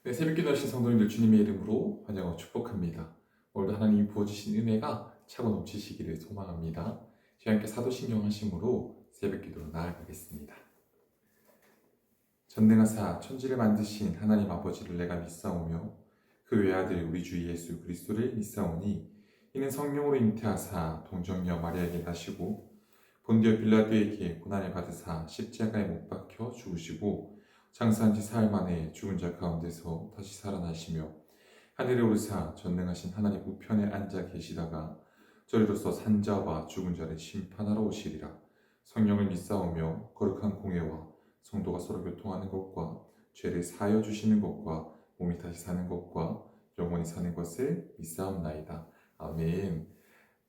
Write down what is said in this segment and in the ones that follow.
네, 새벽기도 하신 성도님들 주님의 이름으로 환영하고 축복합니다. 오늘도 하나님이 부어주신 은혜가 차고 넘치시기를 소망합니다. 저희 함께 사도신경 하심으로 새벽기도로 나아가겠습니다. 전능하사 천지를 만드신 하나님 아버지를 내가 믿사오며 그 외아들 우리 주 예수 그리스도를 믿사오니 이는 성령으로 잉태하사 동정녀 마리아에게 나시고 본디오 빌라도에게 고난을 받으사 십자가에 못 박혀 죽으시고 장사한 지 사흘 만에 죽은 자 가운데서 다시 살아나시며 하늘에 오르사 전능하신 하나님 우편에 앉아 계시다가 저리로서 산자와 죽은 자를 심판하러 오시리라. 성령을 믿사오며 거룩한 공회와 성도가 서로 교통하는 것과 죄를 사하여 주시는 것과 몸이 다시 사는 것과 영원히 사는 것을 믿사옵나이다. 아멘.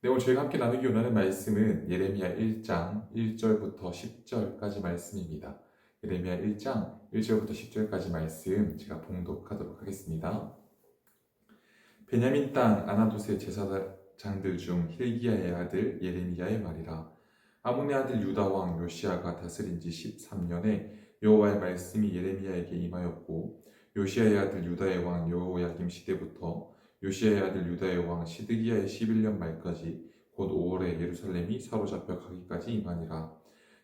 네, 오늘 저희가 함께 나누기 원하는 말씀은 예레미야 1장 1절부터 10절까지 말씀입니다. 예레미야 1장 1절부터 10절까지 말씀 제가 봉독하도록 하겠습니다. 베냐민 땅 아나돗의 제사장들 중 힐기야의 아들 예레미야의 말이라. 아몬의 아들 유다 왕 요시야가 다스린 지 13년에 여호와의 말씀이 예레미야에게 임하였고 요시야의 아들 유다의 왕 여호야김 시대부터 요시야의 아들 유다의 왕 시드기야의 11년 말까지 곧 5월에 예루살렘이 사로잡혀 가기까지 임하니라.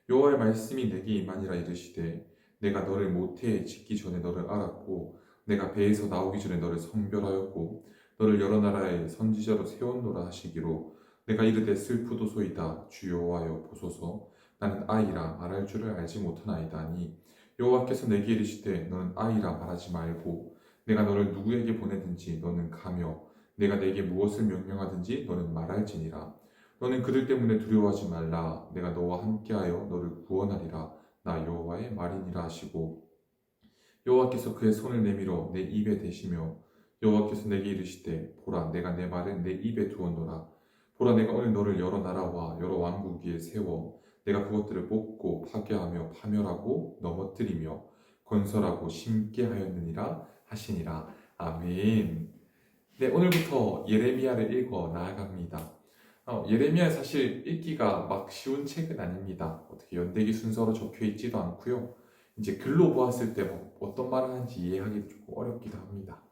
여호와의 말씀이 내게 임하니라 이르시되 내가 너를 모태에 짓기 전에 너를 알았고 내가 배에서 나오기 전에 너를 성별하였고 너를 여러 나라의 선지자로 세웠노라 하시기로 내가 이르되 슬프도소이다 주 여호와여 보소서 나는 아이라 말할 줄을 알지 못하나이다 하니 여호와께서 내게 이르시되 너는 아이라 말하지 말고 내가 너를 누구에게 보내든지 너는 가며 내가 내게 무엇을 명령하든지 너는 말할지니라. 너는 그들 때문에 두려워하지 말라. 내가 너와 함께하여 너를 구원하리라. 나 여호와의 말이니라 하시고 여호와께서 그의 손을 내밀어 내 입에 대시며 여호와께서 내게 이르시되 보라 내가 내 말을 내 입에 두었노라. 보라 내가 오늘 너를 여러 나라와 여러 왕국 위에 세워 내가 그것들을 뽑고 파괴하며 파멸하고 넘어뜨리며 건설하고 심게 하였느니라 하시니라. 아멘. 네, 오늘부터 예레미야를 읽어 나아갑니다. 예레미야 사실 읽기가 막 쉬운 책은 아닙니다. 어떻게 연대기 순서로 적혀 있지도 않고요. 이제 글로 보았을 때 어떤 말을 하는지 이해하기도 조금 어렵기도 합니다.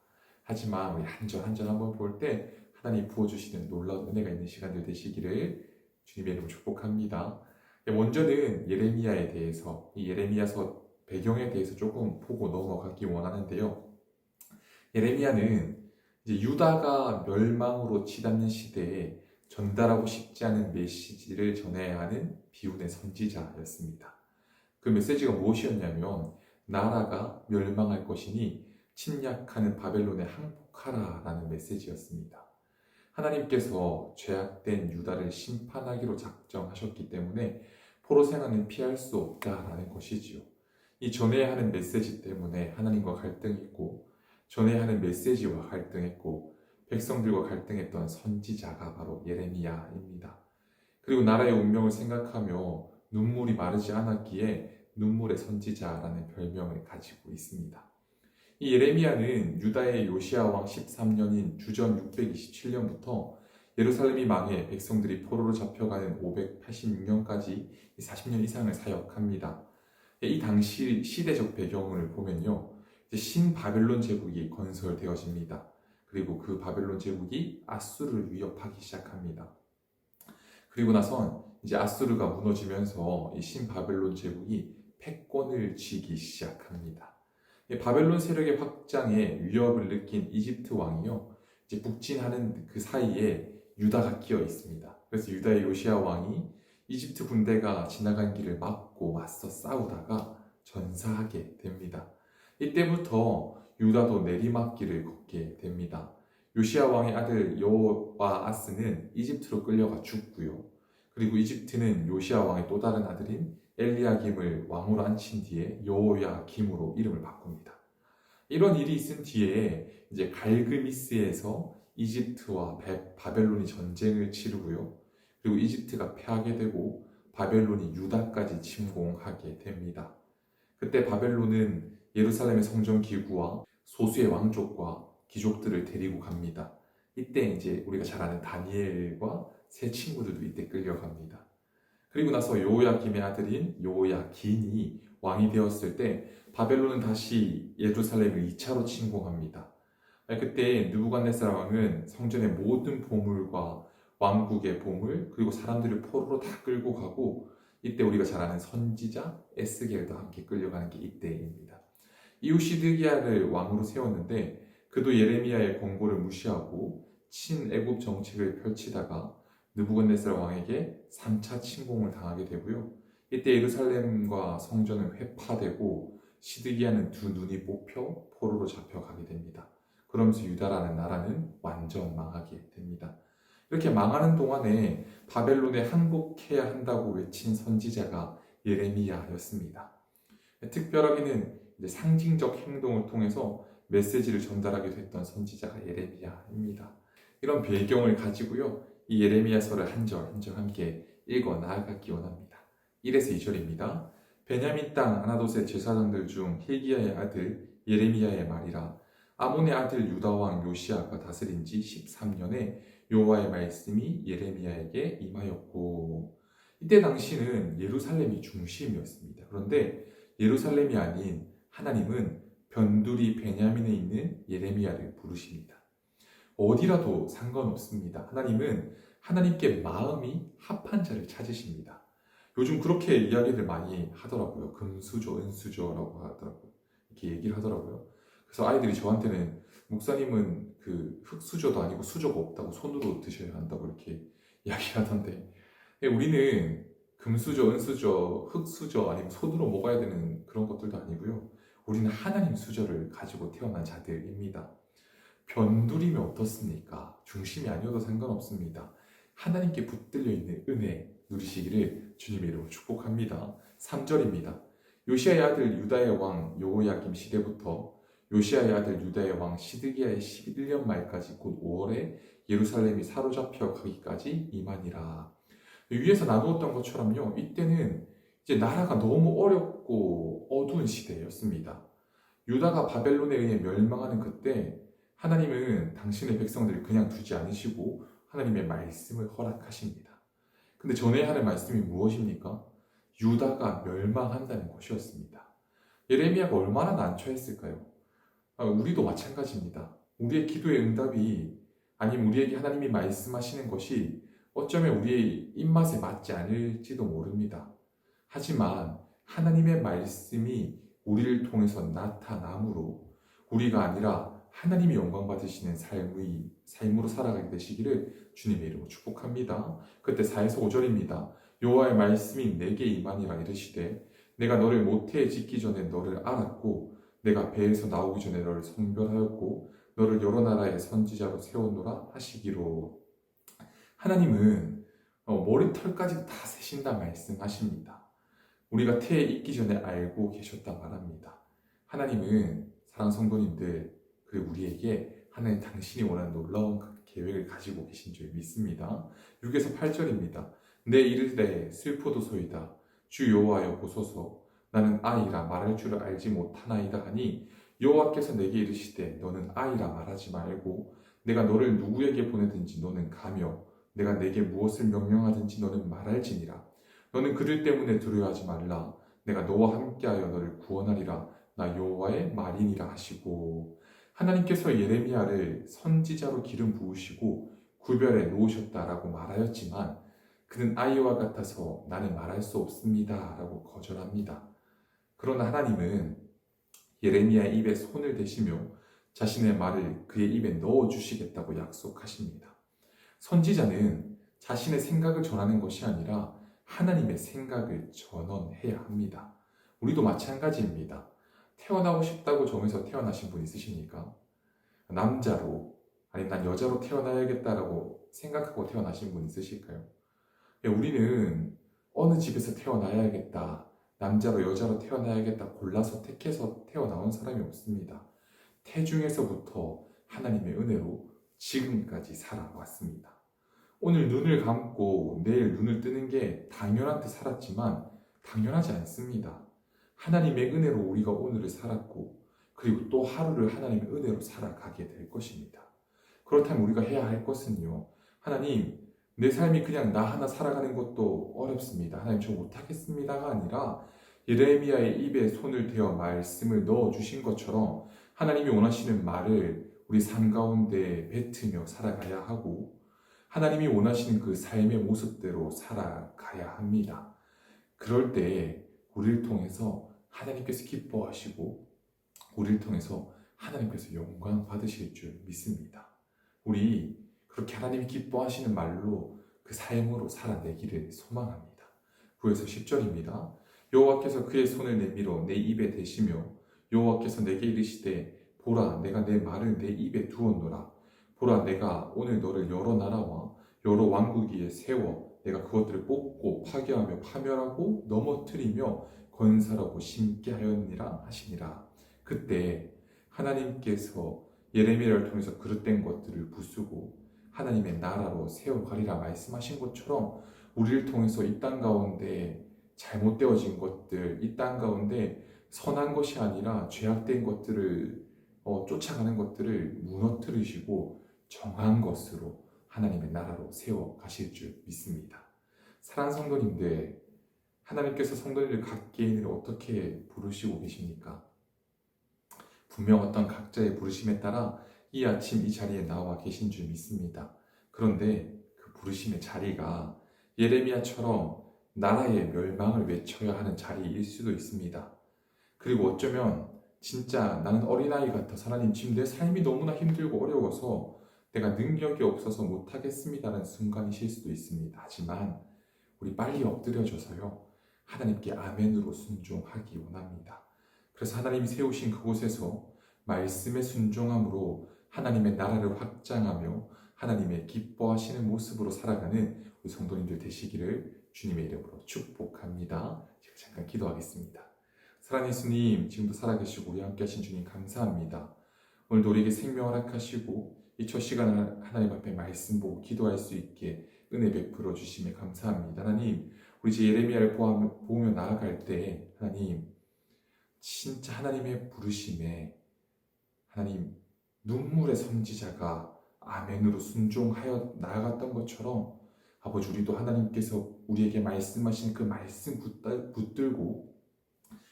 하지만 우리 한 절 한 절 한번 볼 때 하나님 부어주시는 놀라운 은혜가 있는 시간들 되시기를 주님의 이름으로 축복합니다. 먼저는 예레미야에 대해서 이 예레미야서 배경에 대해서 조금 보고 넘어가기 원하는데요. 예레미야는 이제 유다가 멸망으로 치닫는 시대에 전달하고 싶지 않은 메시지를 전해야 하는 비운의 선지자였습니다. 그 메시지가 무엇이었냐면 나라가 멸망할 것이니 침략하는 바벨론에 항복하라 라는 메시지였습니다. 하나님께서 죄악된 유다를 심판하기로 작정하셨기 때문에 포로 생활은 피할 수 없다라는 것이지요. 이 전해야 하는 메시지 때문에 하나님과 갈등했고 전해야 하는 메시지와 갈등했고 백성들과 갈등했던 선지자가 바로 예레미야입니다. 그리고 나라의 운명을 생각하며 눈물이 마르지 않았기에 눈물의 선지자라는 별명을 가지고 있습니다. 이 예레미야는 유다의 요시야 왕 13년인 주전 627년부터 예루살렘이 망해 백성들이 포로로 잡혀가는 586년까지 40년 이상을 사역합니다. 이 당시 시대적 배경을 보면요. 신바벨론 제국이 건설되어집니다. 그리고 그 바벨론 제국이 아수르를 위협하기 시작합니다. 그리고 나선 이제 아수르가 무너지면서 이 신바벨론 제국이 패권을 쥐기 시작합니다. 바벨론 세력의 확장에 위협을 느낀 이집트 왕이요. 이제 북진하는 그 사이에 유다가 끼어 있습니다. 그래서 유다의 요시야 왕이 이집트 군대가 지나간 길을 막고 맞서 싸우다가 전사하게 됩니다. 이때부터 유다도 내리막길을 걷게 됩니다. 요시야 왕의 아들 여호아스는 이집트로 끌려가 죽고요. 그리고 이집트는 요시야 왕의 또 다른 아들인 엘리야김을 왕으로 앉힌 뒤에 여호야김으로 이름을 바꿉니다. 이런 일이 있은 뒤에 이제 갈그미스에서 이집트와 바벨론이 전쟁을 치르고요. 그리고 이집트가 패하게 되고 바벨론이 유다까지 침공하게 됩니다. 그때 바벨론은 예루살렘의 성전 기구와 소수의 왕족과 귀족들을 데리고 갑니다. 이때 이제 우리가 잘 아는 다니엘과 세 친구들도 이때 끌려갑니다. 그리고 나서 여호야김의 아들인 여호야긴이 왕이 되었을 때 바벨론은 다시 예루살렘을 2차로 침공합니다. 그때 느부갓네살 왕은 성전의 모든 보물과 왕국의 보물 그리고 사람들을 포로로 다 끌고 가고, 이때 우리가 잘 아는 선지자 에스겔도 함께 끌려가는 게 이때입니다. 이후 시드기야를 왕으로 세웠는데 그도 예레미야의 권고를 무시하고 친애굽 정책을 펼치다가 느부갓네살 왕에게 3차 침공을 당하게 되고요. 이때 예루살렘과 성전은 회파되고 시드기야는 두 눈이 뽑혀 포로로 잡혀가게 됩니다. 그러면서 유다라는 나라는 완전 망하게 됩니다. 이렇게 망하는 동안에 바벨론에 항복해야 한다고 외친 선지자가 예레미야였습니다. 특별하게는 이제 상징적 행동을 통해서 메시지를 전달하게 됐던 선지자가 예레미야입니다. 이런 배경을 가지고요, 이 예레미야서를 한 절 한 절 함께 읽어 나아가기 원합니다. 1에서 2절입니다. 베냐민 땅 아나돗의 제사장들 중 hil기야의 아들 예레미야의 말이라. 아몬의 아들 유다왕 요시야가 다스린 지 13년에 여호와의 말씀이 예레미야에게 임하였고, 이때 당시는 예루살렘이 중심이었습니다. 그런데 예루살렘이 아닌 하나님은 변두리 베냐민에 있는 예레미야를 부르십니다. 어디라도 상관없습니다. 하나님은 하나님께 마음이 합한 자를 찾으십니다. 요즘 그렇게 이야기들 많이 하더라고요. 금수저, 은수저라고 하더라고요. 이렇게 얘기를 하더라고요. 그래서 아이들이 저한테는 목사님은 그 흙수저도 아니고 수저가 없다고 손으로 드셔야 한다고 이렇게 이야기하던데, 우리는 금수저, 은수저, 흙수저 아니면 손으로 먹어야 되는 그런 것들도 아니고요. 우리는 하나님 수저를 가지고 태어난 자들입니다. 변두리면 어떻습니까? 중심이 아니어도 상관없습니다. 하나님께 붙들려 있는 은혜 누리시기를 주님의 이름으로 축복합니다. 3절입니다. 요시야의 아들 유다의 왕 여호야김 시대부터 요시야의 아들 유다의 왕 시드기야의 11년 말까지 곧 5월에 예루살렘이 사로잡혀 가기까지 이만이라. 위에서 나누었던 것처럼요, 이때는 이제 나라가 너무 어렵고 어두운 시대였습니다. 유다가 바벨론에 의해 멸망하는 그때 하나님은 당신의 백성들을 그냥 두지 않으시고 하나님의 말씀을 허락하십니다. 근데 전해야 하는 말씀이 무엇입니까? 유다가 멸망한다는 것이었습니다. 예레미야가 얼마나 난처했을까요? 우리도 마찬가지입니다. 우리의 기도의 응답이, 아니면 우리에게 하나님이 말씀하시는 것이 어쩌면 우리의 입맛에 맞지 않을지도 모릅니다. 하지만 하나님의 말씀이 우리를 통해서 나타남으로 우리가 아니라 하나님이 영광 받으시는 삶으로 살아가게 되시기를 주님의 이름으로 축복합니다. 그때 4에서 5절입니다. 여호와의 말씀이 내게 임하니라 이르시되 내가 너를 모태에 짓기 전에 너를 알았고 내가 배에서 나오기 전에 너를 선별하였고 너를 여러 나라의 선지자로 세웠노라 하시기로. 하나님은 머리털까지 다 세신다 말씀하십니다. 우리가 태에 있기 전에 알고 계셨다 말합니다. 하나님은 사랑 성도님들, 그리고 우리에게 하나님 당신이 원하는 놀라운 계획을 가지고 계신 줄 믿습니다. 6에서 8절입니다. 내 이르되 슬퍼도소이다. 주 여호와여 보소서. 나는 아이라 말할 줄을 알지 못하나이다 하니 여호와께서 내게 이르시되 너는 아이라 말하지 말고 내가 너를 누구에게 보내든지 너는 가며 내가 내게 무엇을 명령하든지 너는 말할지니라. 너는 그들 때문에 두려워하지 말라. 내가 너와 함께하여 너를 구원하리라. 나 여호와의 말이니라 하시고. 하나님께서 예레미야를 선지자로 기름 부으시고 구별해 놓으셨다라고 말하였지만 그는 아이와 같아서 나는 말할 수 없습니다 라고 거절합니다. 그러나 하나님은 예레미야의 입에 손을 대시며 자신의 말을 그의 입에 넣어주시겠다고 약속하십니다. 선지자는 자신의 생각을 전하는 것이 아니라 하나님의 생각을 전언해야 합니다. 우리도 마찬가지입니다. 태어나고 싶다고 정해서 태어나신 분 있으십니까? 남자로, 아니면 난 여자로 태어나야겠다라고 생각하고 태어나신 분 있으실까요? 우리는 어느 집에서 태어나야겠다, 남자로 여자로 태어나야겠다 골라서 택해서 태어나온 사람이 없습니다. 태중에서부터 하나님의 은혜로 지금까지 살아왔습니다. 오늘 눈을 감고 내일 눈을 뜨는 게 당연한 듯 살았지만 당연하지 않습니다. 하나님의 은혜로 우리가 오늘을 살았고 그리고 또 하루를 하나님의 은혜로 살아가게 될 것입니다. 그렇다면 우리가 해야 할 것은요, 하나님, 내 삶이 그냥 나 하나 살아가는 것도 어렵습니다. 하나님, 저 못하겠습니다가 아니라 예레미야의 입에 손을 대어 말씀을 넣어주신 것처럼 하나님이 원하시는 말을 우리 삶 가운데 뱉으며 살아가야 하고 하나님이 원하시는 그 삶의 모습대로 살아가야 합니다. 그럴 때 우리를 통해서 하나님께서 기뻐하시고 우리를 통해서 하나님께서 영광 받으실 줄 믿습니다. 우리 그렇게 하나님이 기뻐하시는 말로 그 삶으로 살아내기를 소망합니다. 9에서 10절입니다. 여호와께서 그의 손을 내밀어 내 입에 대시며 여호와께서 내게 이르시되 보라 내가 내 말을 내 입에 두었노라. 보라 내가 오늘 너를 여러 나라와 여러 왕국 위에 세워 내가 그것들을 뽑고 파괴하며 파멸하고 넘어뜨리며 건설하고 심게 하였니라 하시니라. 그때 하나님께서 예레미야를 통해서 그릇된 것들을 부수고 하나님의 나라로 세워가리라 말씀하신 것처럼 우리를 통해서 이 땅 가운데 잘못되어진 것들, 이 땅 가운데 선한 것이 아니라 죄악된 것들을 쫓아가는 것들을 무너뜨리시고 정한 것으로 하나님의 나라로 세워 가실 줄 믿습니다. 사랑하는 성도님들, 하나님께서 성도님들 각 개인을 어떻게 부르시고 계십니까? 분명 어떤 각자의 부르심에 따라 이 아침 이 자리에 나와 계신 줄 믿습니다. 그런데 그 부르심의 자리가 예레미야처럼 나라의 멸망을 외쳐야 하는 자리일 수도 있습니다. 그리고 어쩌면 진짜 나는 어린아이 같아서 하나님 지금 내 삶이 너무나 힘들고 어려워서 내가 능력이 없어서 못하겠습니다라는 순간이실 수도 있습니다. 하지만 우리 빨리 엎드려져서요 하나님께 아멘으로 순종하기 원합니다. 그래서 하나님이 세우신 그곳에서 말씀에 순종함으로 하나님의 나라를 확장하며 하나님의 기뻐하시는 모습으로 살아가는 우리 성도님들 되시기를 주님의 이름으로 축복합니다. 제가 잠깐 기도하겠습니다. 사랑하는 예수님, 지금도 살아계시고 우리 함께 하신 주님 감사합니다. 오늘도 우리에게 생명 허락하시고 이 첫 시간을 하나님 앞에 말씀 보고 기도할 수 있게 은혜 베풀어 주심에 감사합니다. 하나님, 우리 이제 예레미야를 보며 나아갈 때 하나님 진짜 하나님의 부르심에 하나님 눈물의 선지자가 아멘으로 순종하여 나아갔던 것처럼 아버지 우리도 하나님께서 우리에게 말씀하신 그 말씀 붙들고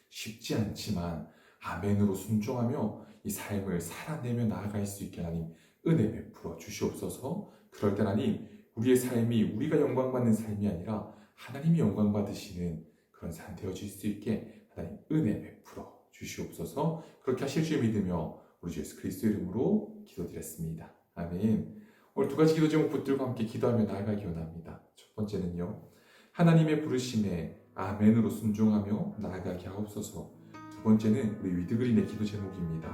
쉽지 않지만 아멘으로 순종하며 이 삶을 살아내며 나아갈 수 있게 하나님 은혜 베풀어 주시옵소서. 그럴 때 하나님 우리의 삶이 우리가 영광받는 삶이 아니라 하나님이 영광받으시는 그런 삶 되어질 수 있게 하나님 은혜 베풀어 주시옵소서. 그렇게 하실 줄 믿으며 우리 주 예수 그리스도 이름으로 기도드렸습니다. 아멘. 오늘 두 가지 기도 제목 붙들고 함께 기도하며 나아가기 원합니다. 첫 번째는요, 하나님의 부르심에 아멘으로 순종하며 나아가게 하옵소서. 두 번째는 우리 위드그린의 기도 제목입니다.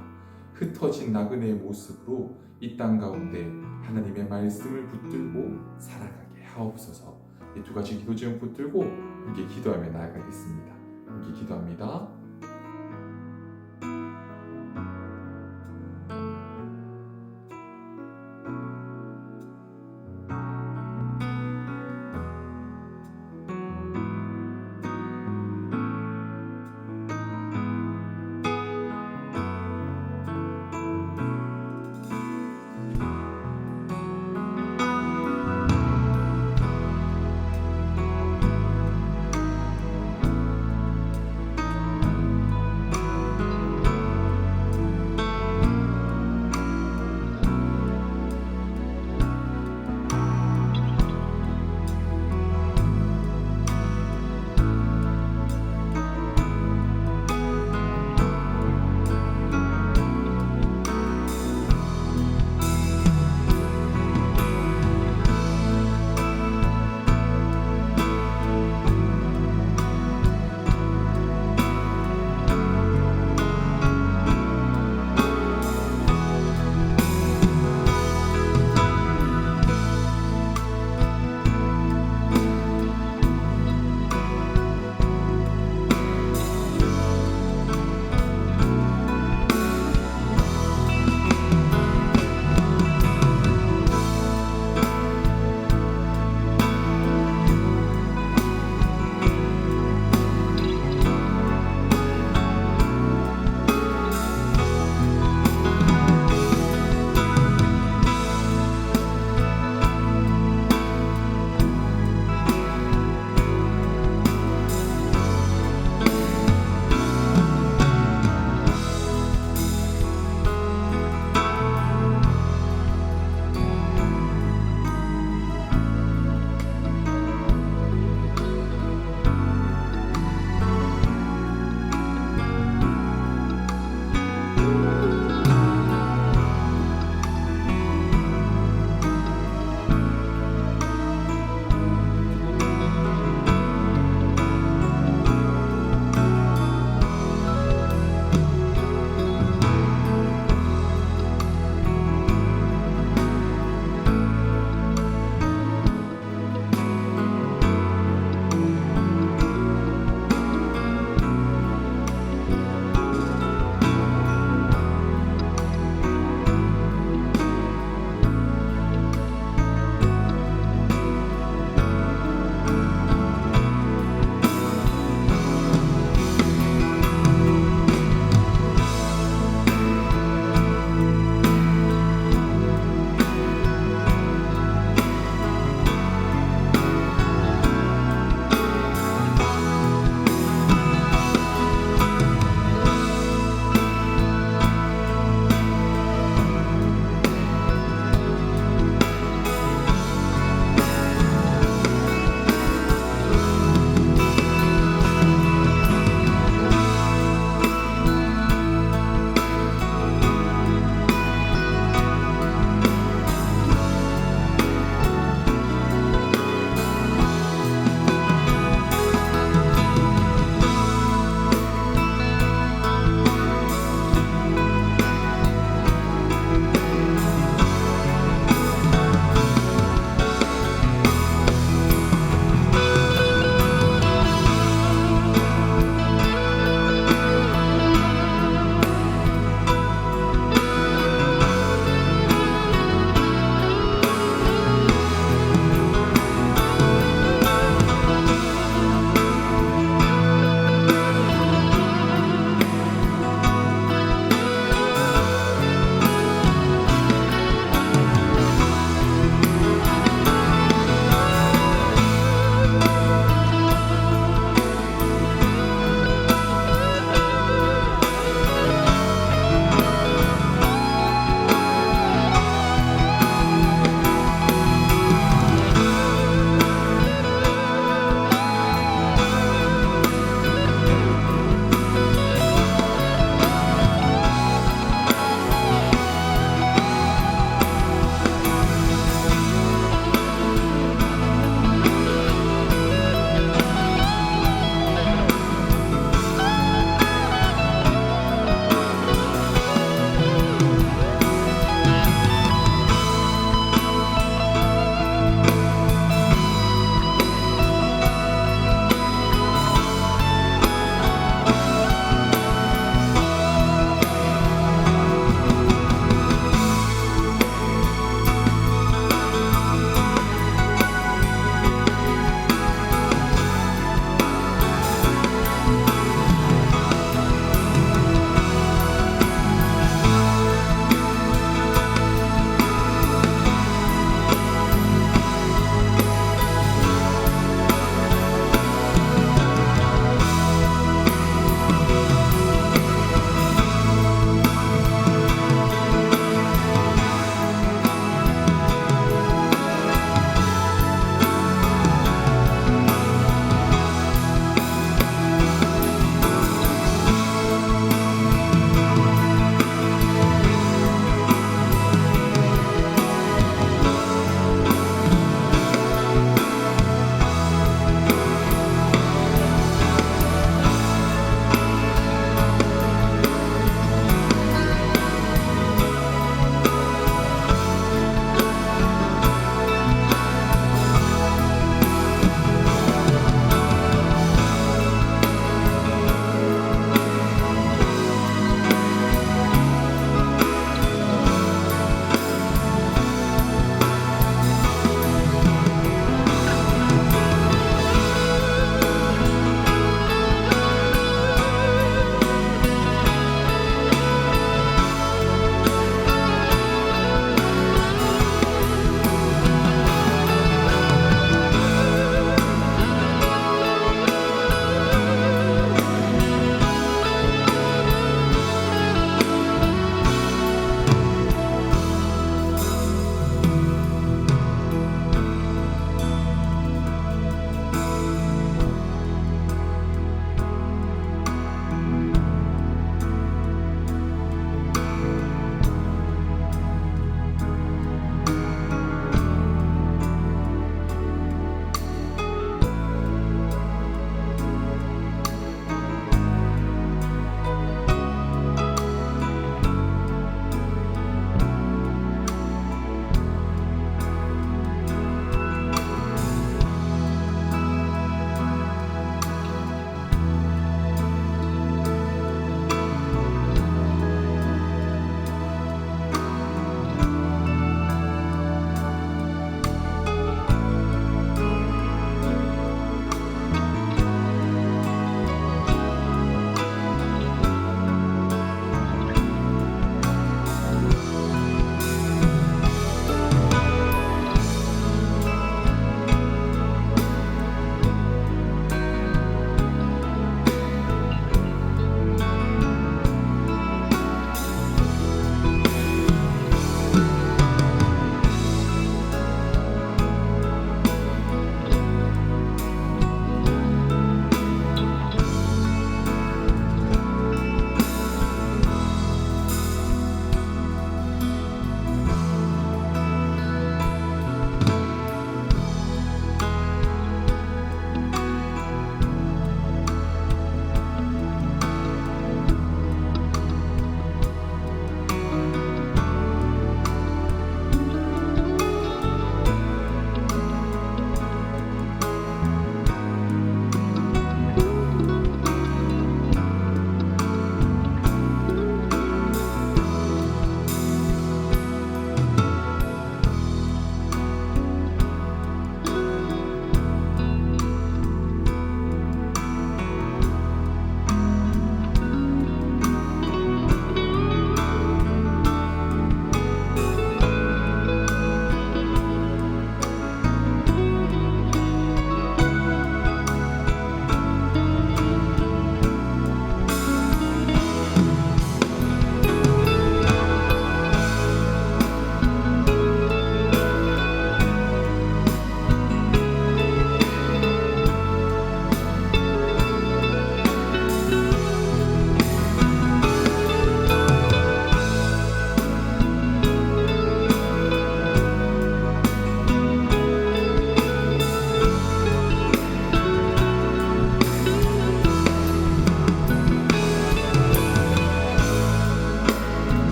흩어진 나그네의 모습으로 이 땅 가운데 하나님의 말씀을 붙들고 살아가게 하옵소서. 이 두 가지 기도 제목 붙들고 함께 기도하며 나아가겠습니다. 함께 기도합니다.